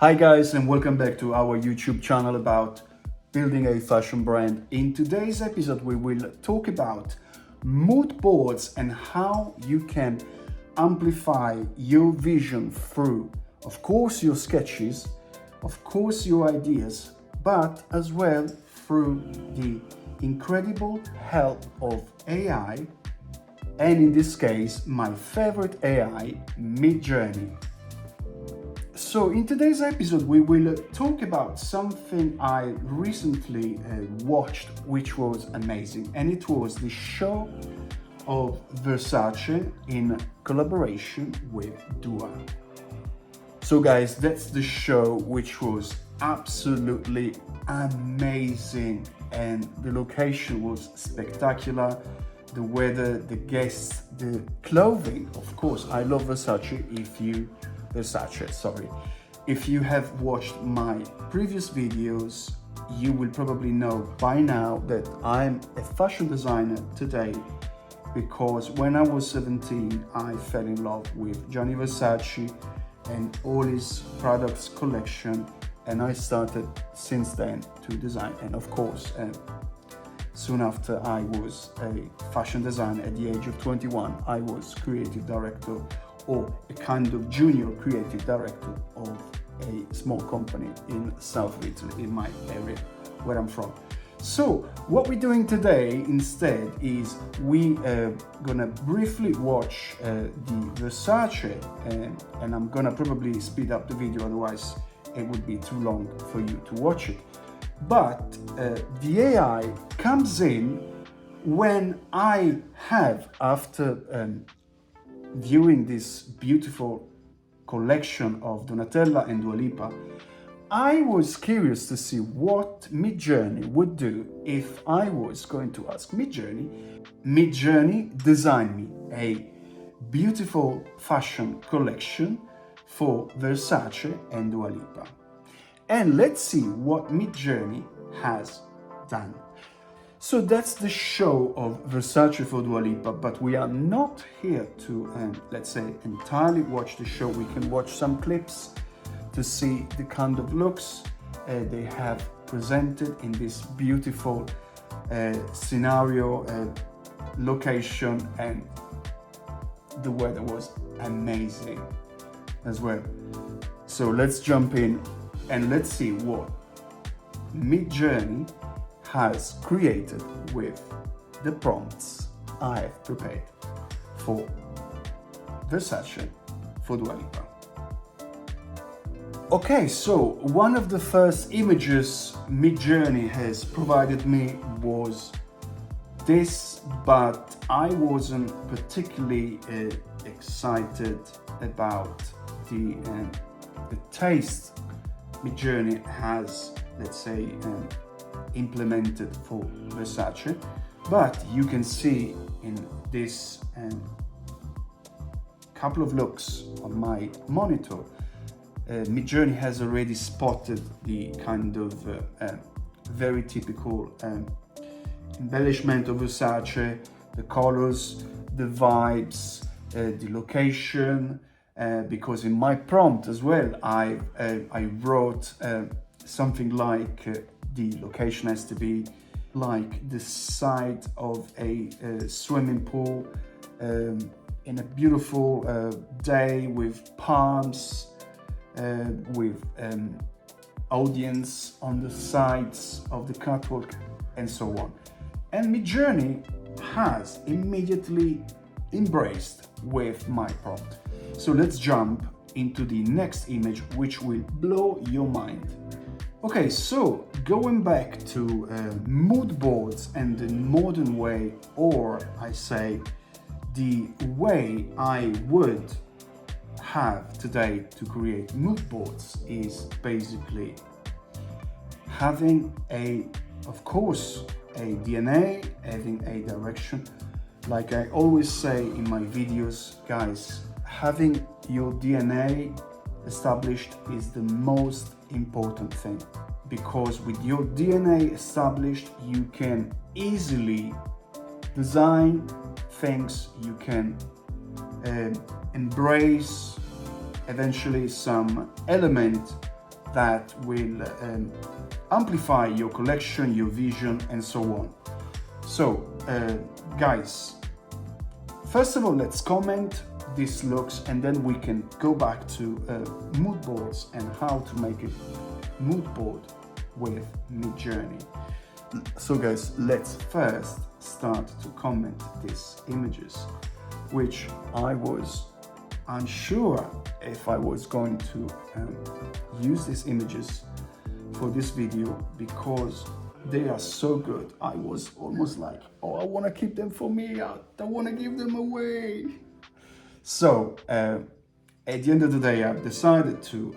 Hi guys, and welcome back to our YouTube channel about building a fashion brand. In today's episode we will talk about mood boards and how you can amplify your vision through, of course, your sketches, of course, your ideas, but as well through the incredible help of AI, and in this case my favorite AI, Midjourney. So in today's episode we will talk about something I recently watched, which was amazing, and it was the show of Versace in collaboration with Dua. So guys, that's the show, which was absolutely amazing, and the location was spectacular, the weather, the guests, the clothing. Of course, I love Versace. If you have watched my previous videos, you will probably know by now that I'm a fashion designer today, because when I was 17, I fell in love with Gianni Versace and all his products collection, and I started since then to design. And of course, soon after I was a fashion designer at the age of 21, I was creative director, or a kind of junior creative director of a small company in south of Italy, in my area where I'm from. So what we're doing today instead is we gonna briefly watch the Versace, and I'm gonna probably speed up the video, otherwise it would be too long for you to watch it. But the AI comes in when I have, after viewing this beautiful collection of Donatella and Dua Lipa, I was curious to see what Midjourney would do if I was going to ask Midjourney. Midjourney, design me a beautiful fashion collection for Versace and Dua Lipa. And let's see what Midjourney has done. So that's the show of Versace for Dua Lipa, but we are not here to, let's say, entirely watch the show. We can watch some clips to see the kind of looks they have presented in this beautiful scenario, location, and the weather was amazing as well. So let's jump in and let's see what Midjourney has created with the prompts I have prepared for Versace for Dua Lipa. Okay, so one of the first images Midjourney has provided me was this, but I wasn't particularly excited about the taste Midjourney has, let's say, implemented for Versace. But you can see in this couple of looks on my monitor, Midjourney has already spotted the kind of very typical embellishment of Versace, the colors, the vibes, the location, because in my prompt as well I wrote something like the location has to be like the side of a swimming pool in a beautiful day with palms, with audience on the sides of the catwalk, and so on. And Midjourney has immediately embraced with my prompt. So let's jump into the next image, which will blow your mind. Okay, so going back to mood boards and the modern way, or I say the way I would have today to create mood boards, is basically having of course, a DNA, having a direction. Like I always say in my videos, guys, having your DNA established is the most important thing, because with your DNA established you can easily design things, you can embrace eventually some element that will amplify your collection, your vision, and so on. So, guys, first of all, let's comment these looks, and then we can go back to mood boards and how to make a mood board with Midjourney. So guys, let's first start to comment these images, which I was unsure if I was going to use these images for this video because they are so good. I was almost like, oh, I want to keep them for me, I don't want to give them away. So at the end of the day, I've decided to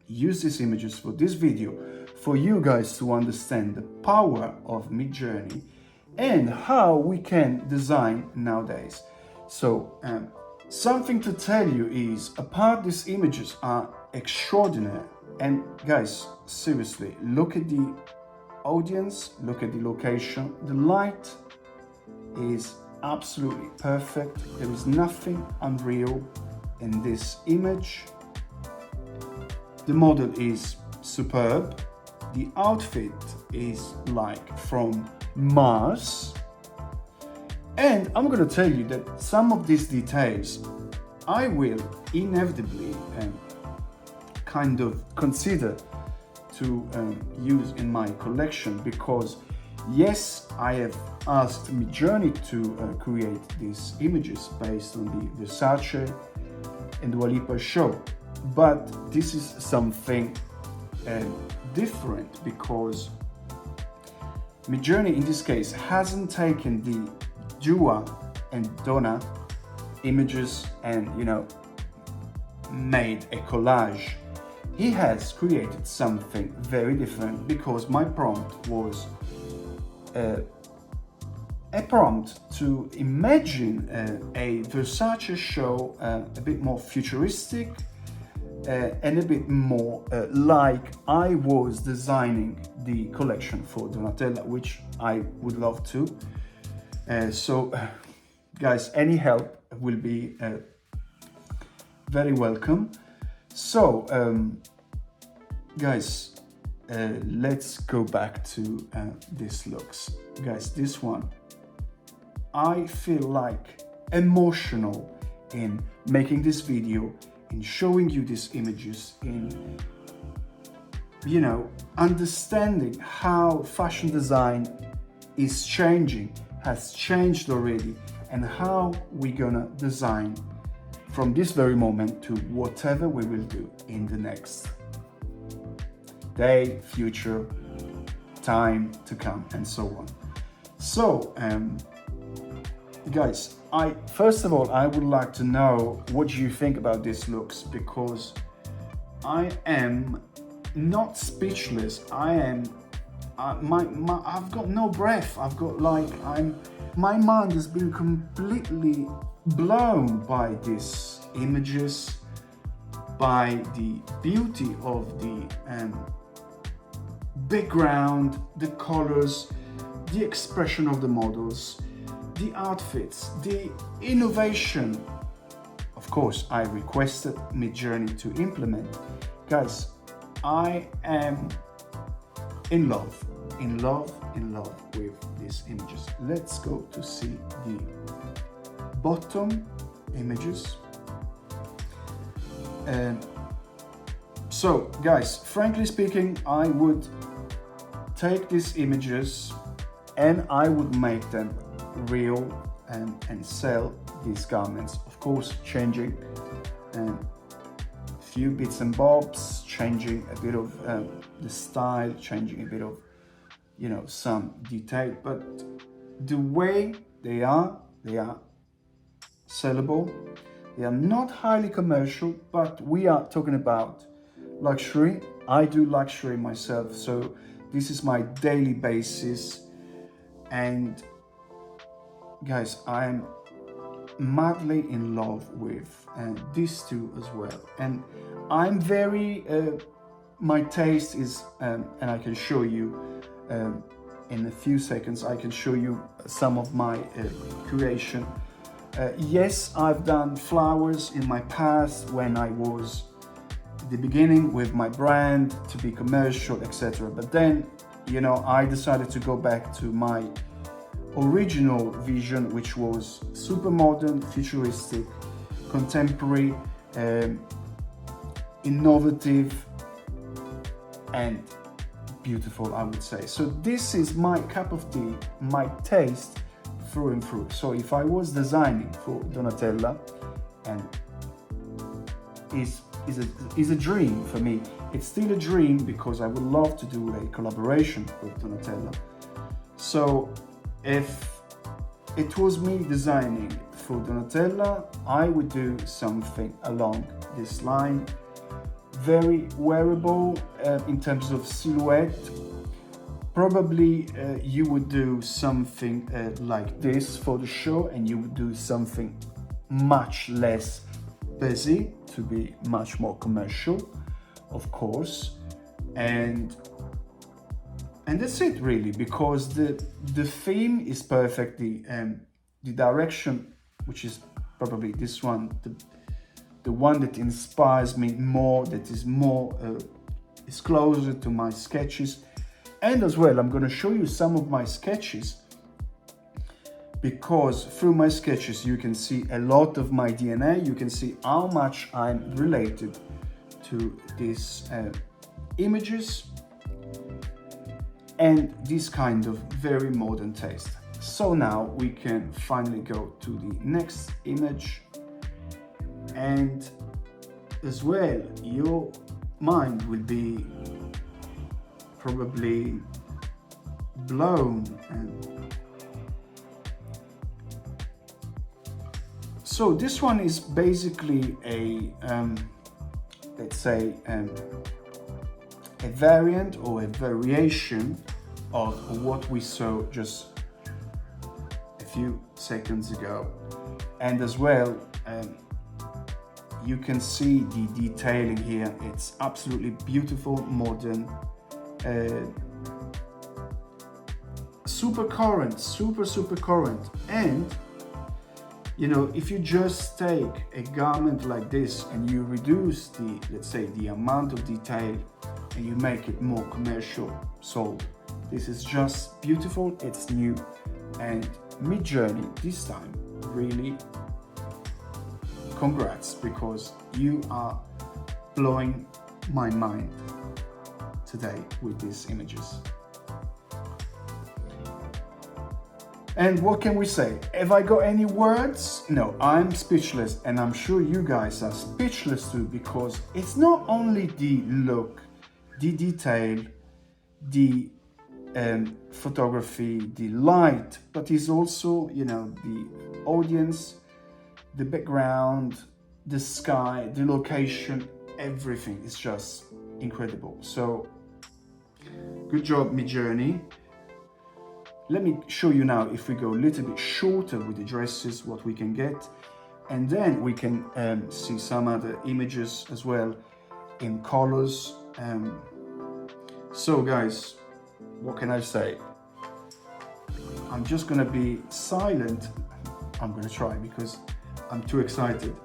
use these images for this video for you guys to understand the power of Midjourney and how we can design nowadays. So something to tell you is, apart these images are extraordinary, and guys, seriously, look at the audience, look at the location, the light is absolutely perfect. There is nothing unreal in this image. The model is superb. The outfit is like from Mars. And I'm going to tell you that some of these details I will inevitably kind of consider to use in my collection, because yes, I have asked Midjourney to create these images based on the Versace and Dua Lipa show, but this is something different, because Midjourney in this case hasn't taken the Dua and Donna images and, you know, made a collage. He has created something very different, because my prompt was a prompt to imagine a Versace show a bit more futuristic and a bit more like I was designing the collection for Donatella, which I would love to. So guys, any help will be very welcome. So guys, let's go back to these looks. Guys, this one, I feel like emotional in making this video, in showing you these images, in, you know, understanding how fashion design is changing, has changed already, and how we're gonna design from this very moment to whatever we will do in the next day, future, time to come, and so on. So, guys, first of all, I would like to know what you think about these looks, because I am not speechless. I am, I've got no breath. I've got like, my mind has been completely blown by these images, by the beauty of the background, the colors, the expression of the models, the outfits, the innovation. Of course, I requested Midjourney to implement. Guys, I am in love with these images. Let's go to see the bottom images. So guys, frankly speaking, I would take these images and I would make them real and sell these garments. Of course, changing a few bits and bobs, changing a bit of the style, changing a bit of, you know, some detail, but the way they are sellable. They are not highly commercial, but we are talking about luxury. I do luxury myself, so this is my daily basis. And guys, I'm madly in love with these two as well. And I'm very, my taste is, and I can show you in a few seconds, I can show you some of my creation. Yes, I've done flowers in my past when I was at the beginning with my brand to be commercial, etc. But then, you know, I decided to go back to my original vision, which was super modern, futuristic, contemporary, innovative, and beautiful, I would say. So this is my cup of tea, my taste through and through. So if I was designing for Donatella, and is a dream for me. It's still a dream because I would love to do a collaboration with Donatella. So if it was me designing for Donatella, I would do something along this line. Very wearable in terms of silhouette. Probably you would do something like this for the show, and you would do something much less busy to be much more commercial, of course, and that's it really, because the theme is perfect. The direction, which is probably this one, the one that inspires me more, that is more is closer to my sketches. And as well, I'm going to show you some of my sketches, because through my sketches you can see a lot of my DNA. You can see how much I'm related to these images and this kind of very modern taste. So now we can finally go to the next image, and as well your mind will be probably blown. And so this one is basically a let's say a variant or a variation of what we saw just a few seconds ago. And as well, you can see the detailing here. It's absolutely beautiful, modern, super current, super current. And you know, if you just take a garment like this and you reduce the, let's say, the amount of detail, and you make it more commercial, sold. This is just beautiful, it's new. And Midjourney this time, really congrats, because you are blowing my mind today with these images. And what can we say? Have I got any words? No, I'm speechless, and I'm sure you guys are speechless too, because it's not only the look, the detail, the photography, the light, but it's also, you know, the audience, the background, the sky, the location, everything is just incredible. So, good job, Midjourney. Let me show you now, if we go a little bit shorter with the dresses, what we can get. And then we can see some other images as well in colors. So guys, what can I say? I'm just gonna be silent. I'm gonna try because I'm too excited.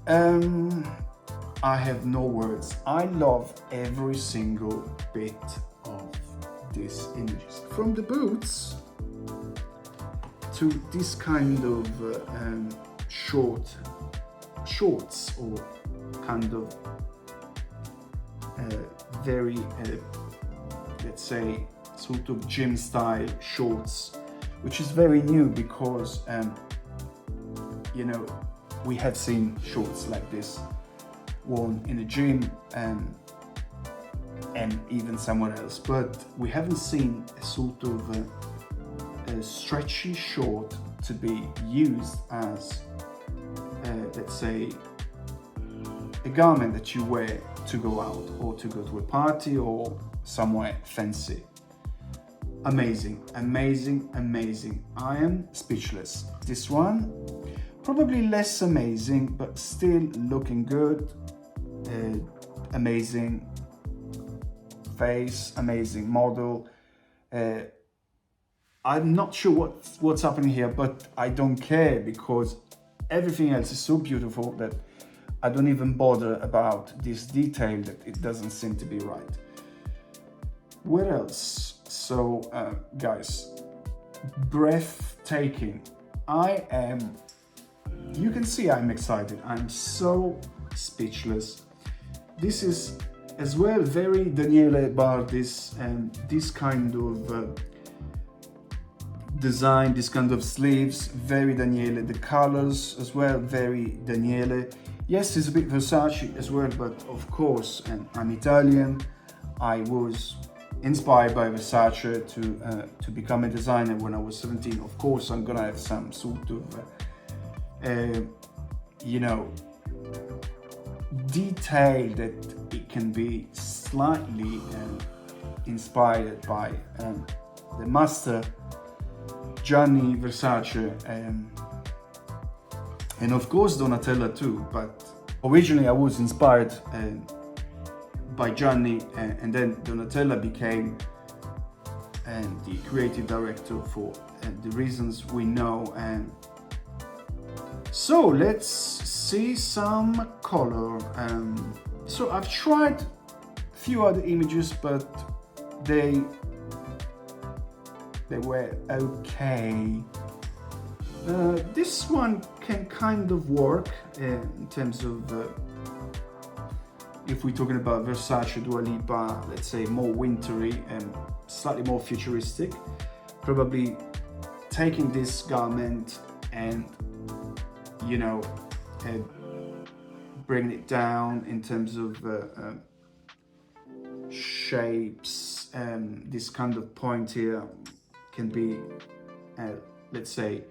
I have no words. I love every single bit of these images, from the boots to this kind of shorts, or kind of very let's say sort of gym style shorts, which is very new, because you know, we have seen shorts like this worn in a gym and even somewhere else, but we haven't seen a sort of a stretchy short to be used as let's say a garment that you wear to go out or to go to a party or somewhere fancy. Amazing, amazing, amazing. I am speechless. This one probably less amazing, but still looking good. Amazing face, amazing model. I'm not sure what's happening here, but I don't care, because everything else is so beautiful that I don't even bother about this detail that it doesn't seem to be right. What else? So guys, breathtaking. You can see I'm excited. I'm so speechless. This is as well very Daniele Bardis, and this kind of design, this kind of sleeves, very Daniele. The colors as well, very Daniele. Yes, it's a bit Versace as well, but of course, and I'm Italian, I was inspired by Versace to become a designer when I was 17. Of course, I'm gonna have some sort of, you know, detail that it can be slightly inspired by the master Gianni Versace, and of course Donatella too, but originally I was inspired by Gianni, and then Donatella became the creative director for the reasons we know. And so let's see some color. So I've tried a few other images, but they were okay. This one can kind of work in terms of if we're talking about Versace, Dua Lipa, let's say more wintry and slightly more futuristic. Probably taking this garment and, you know, bringing it down in terms of shapes. This kind of point here can be, let's say,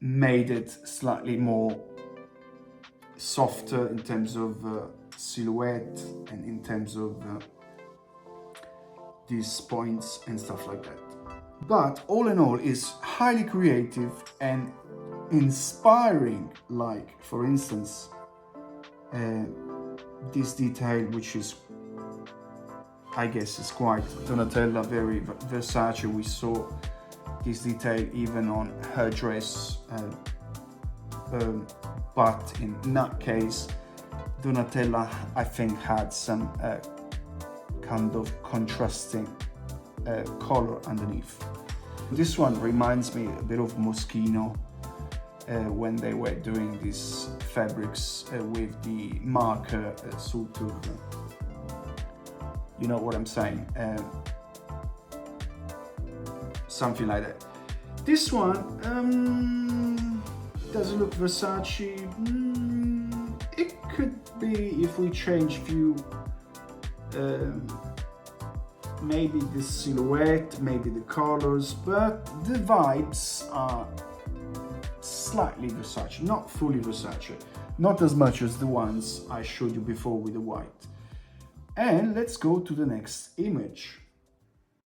made it slightly more softer in terms of silhouette and in terms of these points and stuff like that. But all in all, is highly creative and inspiring. Like, for instance, this detail, which is, I guess, is quite Donatella, very Versace. We saw this detail even on her dress, but in that case, Donatella, I think, had some kind of contrasting color underneath. This one reminds me a bit of Moschino when they were doing these fabrics with the marker sort of, you know what I'm saying, something like that. This one doesn't look Versace. It could be if we change view, maybe the silhouette, maybe the colors, but the vibes are slightly Versace, not fully Versace, not as much as the ones I showed you before with the white. And let's go to the next image.